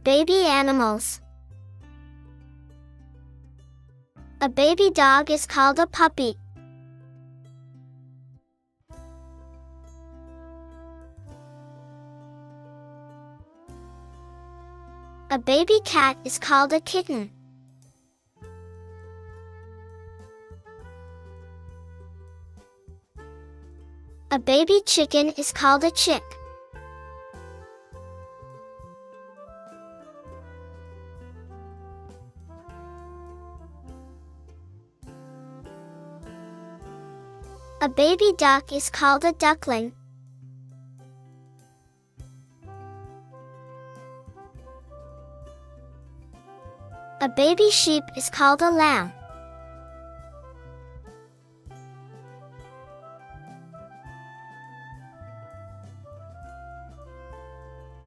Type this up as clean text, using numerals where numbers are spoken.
Baby animals. A baby dog is called a puppy. A baby cat is called a kitten. A baby chicken is called a chick. A baby duck is called a duckling. A baby sheep is called a lamb.